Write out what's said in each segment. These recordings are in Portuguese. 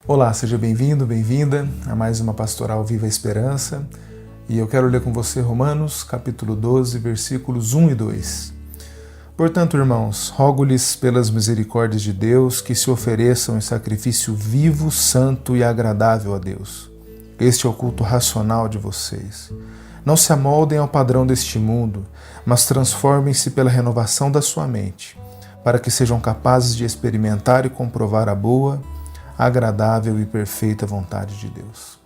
Olá, seja bem-vindo, bem-vinda a mais uma Pastoral Viva a Esperança. E eu quero ler com você Romanos, capítulo 12, versículos 1 e 2. Portanto, irmãos, rogo-lhes pelas misericórdias de Deus que se ofereçam em sacrifício vivo, santo e agradável a Deus. Este é o culto racional de vocês. Não se amoldem ao padrão deste mundo, mas transformem-se pela renovação da sua mente, para que sejam capazes de experimentar e comprovar a boa, agradável e perfeita vontade de Deus.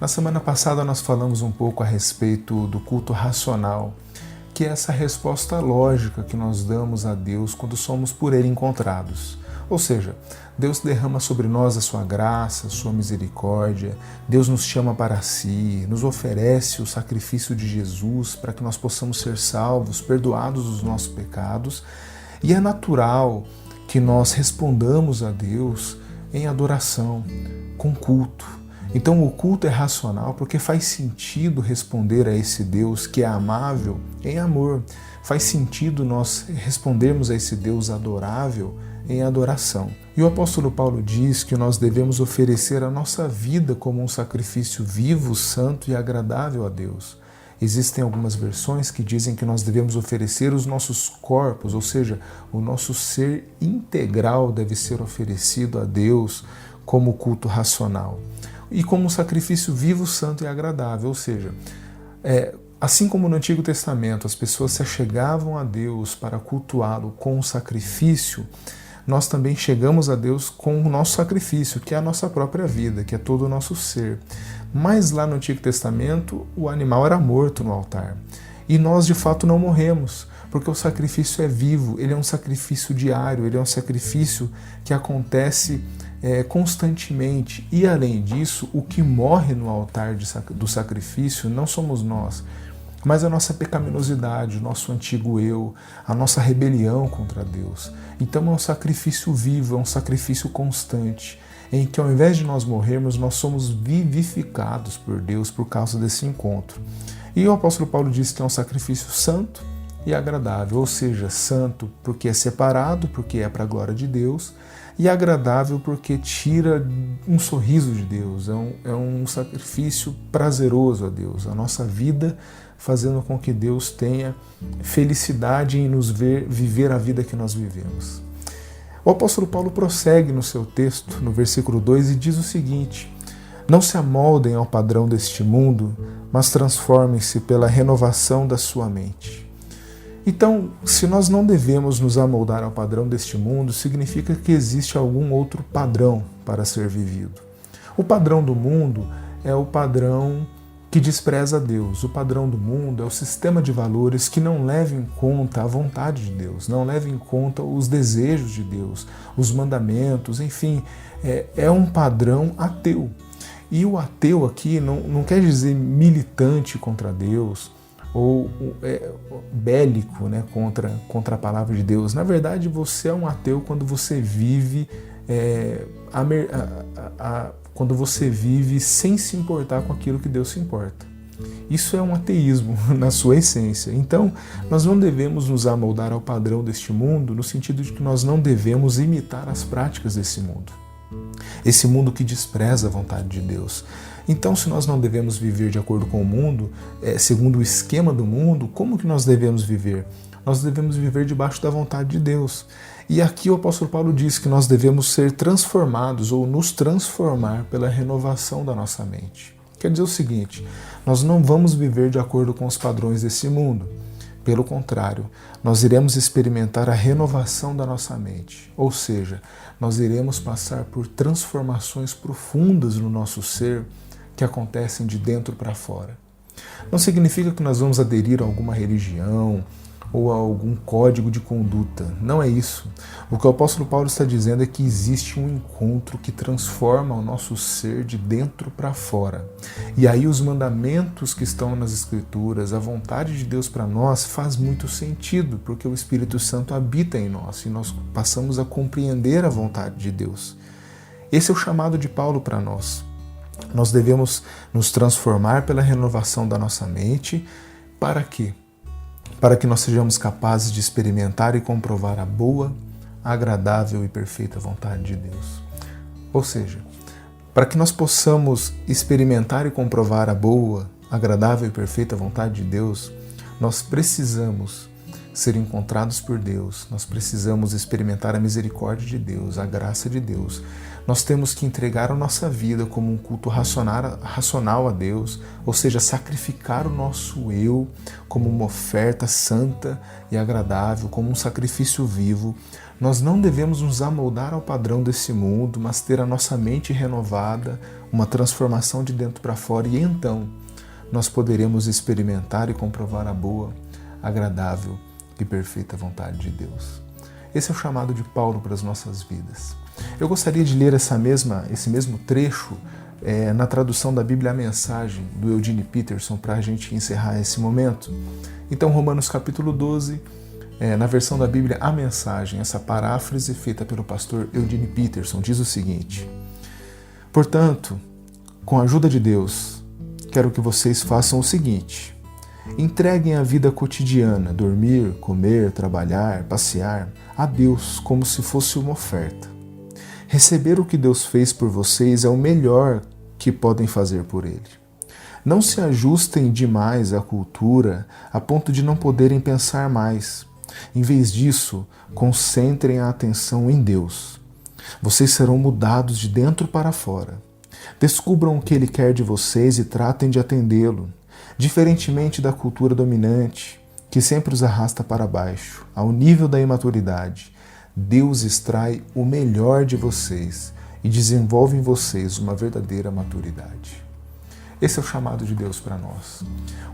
Na semana passada nós falamos um pouco a respeito do culto racional, que é essa resposta lógica que nós damos a Deus quando somos por Ele encontrados. Ou seja, Deus derrama sobre nós a sua graça, a sua misericórdia, Deus nos chama para si, nos oferece o sacrifício de Jesus para que nós possamos ser salvos, perdoados dos nossos pecados, e é natural que nós respondamos a Deus em adoração, com culto. Então o culto é racional porque faz sentido responder a esse Deus que é amável em amor. Faz sentido nós respondermos a esse Deus adorável em adoração. E o apóstolo Paulo diz que nós devemos oferecer a nossa vida como um sacrifício vivo, santo e agradável a Deus. Existem algumas versões que dizem que nós devemos oferecer os nossos corpos, ou seja, o nosso ser integral deve ser oferecido a Deus como culto racional. E como um sacrifício vivo, santo e agradável, ou seja, assim como no Antigo Testamento as pessoas se achegavam a Deus para cultuá-lo com um sacrifício, nós também chegamos a Deus com o nosso sacrifício, que é a nossa própria vida, que é todo o nosso ser. Mas lá no Antigo Testamento, o animal era morto no altar. E nós, de fato, não morremos, porque o sacrifício é vivo, ele é um sacrifício diário, ele é um sacrifício que acontece constantemente. E, além disso, o que morre no altar do sacrifício não somos nós, mas a nossa pecaminosidade, o nosso antigo eu, a nossa rebelião contra Deus. Então é um sacrifício vivo, é um sacrifício constante, em que ao invés de nós morrermos, nós somos vivificados por Deus por causa desse encontro. E o apóstolo Paulo diz que é um sacrifício santo e agradável, ou seja, santo porque é separado, porque é para a glória de Deus, e agradável porque tira um sorriso de Deus, é um sacrifício prazeroso a Deus, a nossa vida fazendo com que Deus tenha felicidade em nos ver viver a vida que nós vivemos. O apóstolo Paulo prossegue no seu texto, no versículo 2, e diz o seguinte: não se amoldem ao padrão deste mundo, mas transformem-se pela renovação da sua mente. Então, se nós não devemos nos amoldar ao padrão deste mundo, significa que existe algum outro padrão para ser vivido. O padrão do mundo é o padrão que despreza Deus. O padrão do mundo é o sistema de valores que não leva em conta a vontade de Deus, não leva em conta os desejos de Deus, os mandamentos, enfim, é um padrão ateu. E o ateu aqui não quer dizer militante contra Deus ou bélico, né, contra a palavra de Deus. Na verdade, você é um ateu quando você vive quando você vive sem se importar com aquilo que Deus se importa. Isso é um ateísmo na sua essência. Então, nós não devemos nos amoldar ao padrão deste mundo no sentido de que nós não devemos imitar as práticas desse mundo. Esse mundo que despreza a vontade de Deus. Então, se nós não devemos viver de acordo com o mundo, segundo o esquema do mundo, como que nós devemos viver? Nós devemos viver debaixo da vontade de Deus. E aqui o apóstolo Paulo diz que nós devemos ser transformados ou nos transformar pela renovação da nossa mente. Quer dizer o seguinte, nós não vamos viver de acordo com os padrões desse mundo. Pelo contrário, nós iremos experimentar a renovação da nossa mente. Ou seja, nós iremos passar por transformações profundas no nosso ser que acontecem de dentro para fora. Não significa que nós vamos aderir a alguma religião ou a algum código de conduta. Não é isso. O que o apóstolo Paulo está dizendo é que existe um encontro que transforma o nosso ser de dentro para fora. E aí os mandamentos que estão nas Escrituras, a vontade de Deus para nós faz muito sentido, porque o Espírito Santo habita em nós e nós passamos a compreender a vontade de Deus. Esse é o chamado de Paulo para nós. Nós devemos nos transformar pela renovação da nossa mente. Para quê? Para que nós sejamos capazes de experimentar e comprovar a boa, agradável e perfeita vontade de Deus. Ou seja, Para que nós possamos experimentar e comprovar a boa, agradável e perfeita vontade de Deus, nós precisamos ser encontrados por Deus, nós precisamos experimentar a misericórdia de Deus, a graça de Deus. Nós temos que entregar a nossa vida como um culto racional a Deus, ou seja, sacrificar o nosso eu como uma oferta santa e agradável, como um sacrifício vivo. Nós não devemos nos amoldar ao padrão desse mundo, mas ter a nossa mente renovada, uma transformação de dentro para fora, e então nós poderemos experimentar e comprovar a boa, agradável e perfeita vontade de Deus. Esse é o chamado de Paulo para as nossas vidas. Eu gostaria de ler esse mesmo trecho na tradução da Bíblia A Mensagem, do Eugene Peterson, para a gente encerrar esse momento. Então, Romanos capítulo 12, na versão da Bíblia A Mensagem, essa paráfrase feita pelo pastor Eugene Peterson, diz o seguinte: portanto, com a ajuda de Deus, quero que vocês façam o seguinte: entreguem a vida cotidiana, dormir, comer, trabalhar, passear, a Deus como se fosse uma oferta. Receber o que Deus fez por vocês é o melhor que podem fazer por Ele. Não se ajustem demais à cultura a ponto de não poderem pensar mais. Em vez disso, concentrem a atenção em Deus. Vocês serão mudados de dentro para fora. Descubram o que Ele quer de vocês e tratem de atendê-lo. Diferentemente da cultura dominante, que sempre os arrasta para baixo, ao nível da imaturidade, Deus extrai o melhor de vocês e desenvolve em vocês uma verdadeira maturidade. Esse é o chamado de Deus para nós.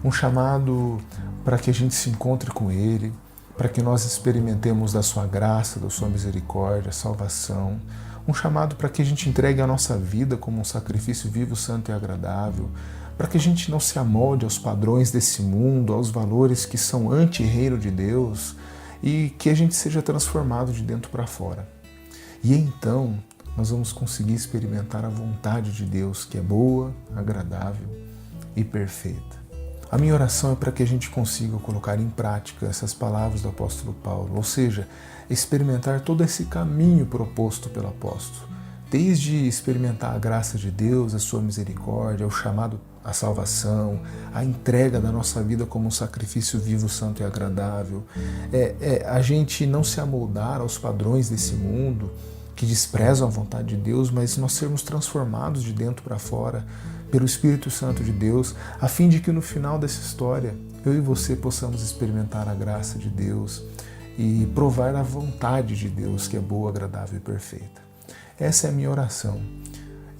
Um chamado para que a gente se encontre com Ele, para que nós experimentemos da sua graça, da sua misericórdia, salvação. Um chamado para que a gente entregue a nossa vida como um sacrifício vivo, santo e agradável, para que a gente não se amolde aos padrões desse mundo, aos valores que são anti-reino de Deus, e que a gente seja transformado de dentro para fora. E então nós vamos conseguir experimentar a vontade de Deus, que é boa, agradável e perfeita. A minha oração é para que a gente consiga colocar em prática essas palavras do apóstolo Paulo, ou seja, experimentar todo esse caminho proposto pelo apóstolo, desde experimentar a graça de Deus, a sua misericórdia, o chamado à salvação, a entrega da nossa vida como um sacrifício vivo, santo e agradável, a gente não se amoldar aos padrões desse mundo que desprezam a vontade de Deus, mas nós sermos transformados de dentro para fora pelo Espírito Santo de Deus, a fim de que no final dessa história eu e você possamos experimentar a graça de Deus e provar a vontade de Deus, que é boa, agradável e perfeita. Essa é a minha oração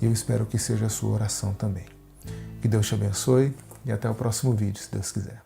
e eu espero que seja a sua oração também. Que Deus te abençoe e até o próximo vídeo, se Deus quiser.